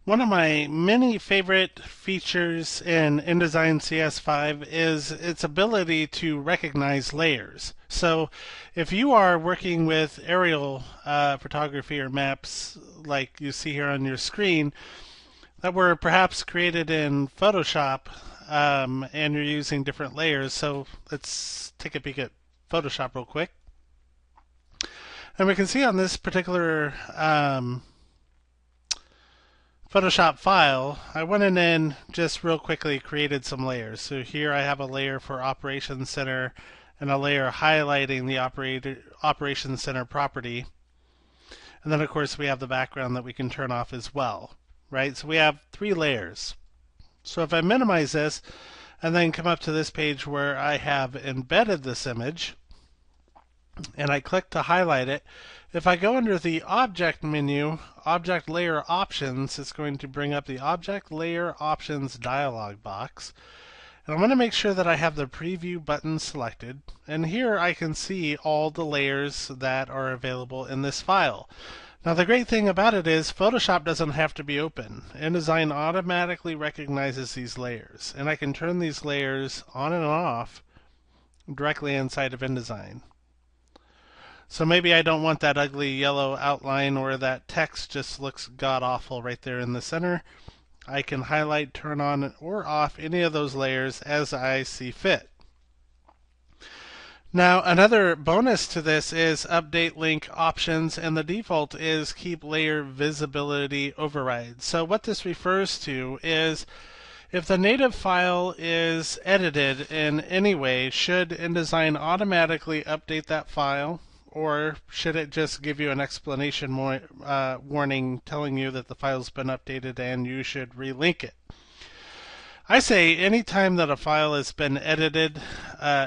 One of my many favorite features in InDesign CS5 is its ability to recognize layers. So, if you are working with aerial photography or maps like you see here on your screen that were perhaps created in Photoshop and you're using different layers, so let's take a peek at Photoshop real quick. And we can see on this particular Photoshop file, I went in and just real quickly created some layers. So here I have a layer for Operations Center and a layer highlighting the Operations Center property. And then of course we have the background that we can turn off as well, right? So we have 3 layers. So if I minimize this and then come up to this page where I have embedded this image, and I click to highlight it, if I go under the Object menu, Object Layer Options, it's going to bring up the Object Layer Options dialog box. And I'm going to make sure that I have the Preview button selected. And here I can see all the layers that are available in this file. Now the great thing about it is Photoshop doesn't have to be open. InDesign automatically recognizes these layers. And I can turn these layers on and off directly inside of InDesign. So maybe I don't want that ugly yellow outline or that text just looks god-awful right there in the center. I can highlight, turn on, or off any of those layers as I see fit. Now, another bonus to this is update link options, and the default is keep layer visibility override. So what this refers to is if the native file is edited in any way, should InDesign automatically update that file? Or should it just give you an explanation warning telling you that the file's been updated and you should relink it? I say anytime that a file has been edited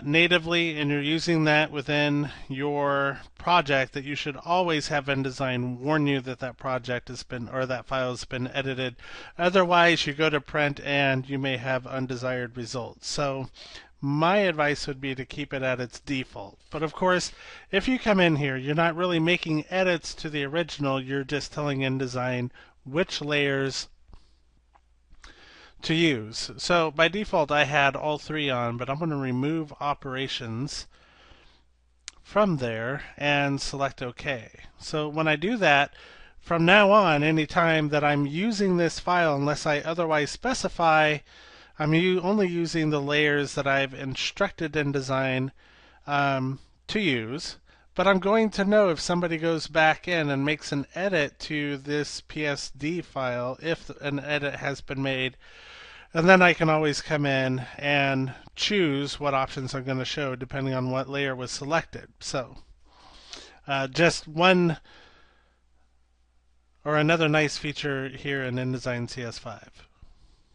natively and you're using that within your project, that you should always have InDesign warn you that that project has been, or that file has been edited. Otherwise, you go to print and you may have undesired results. So my advice would be to keep it at its default. But of course, if you come in here, you're not really making edits to the original, you're just telling InDesign which layers to use. So by default I had all 3 on, but I'm going to remove operations from there and select OK. So when I do that, from now on, anytime that I'm using this file, unless I otherwise specify, I'm only using the layers that I've instructed InDesign to use, but I'm going to know if somebody goes back in and makes an edit to this PSD file, if an edit has been made, and then I can always come in and choose what options I'm going to show depending on what layer was selected. So just one or another nice feature here in InDesign CS5.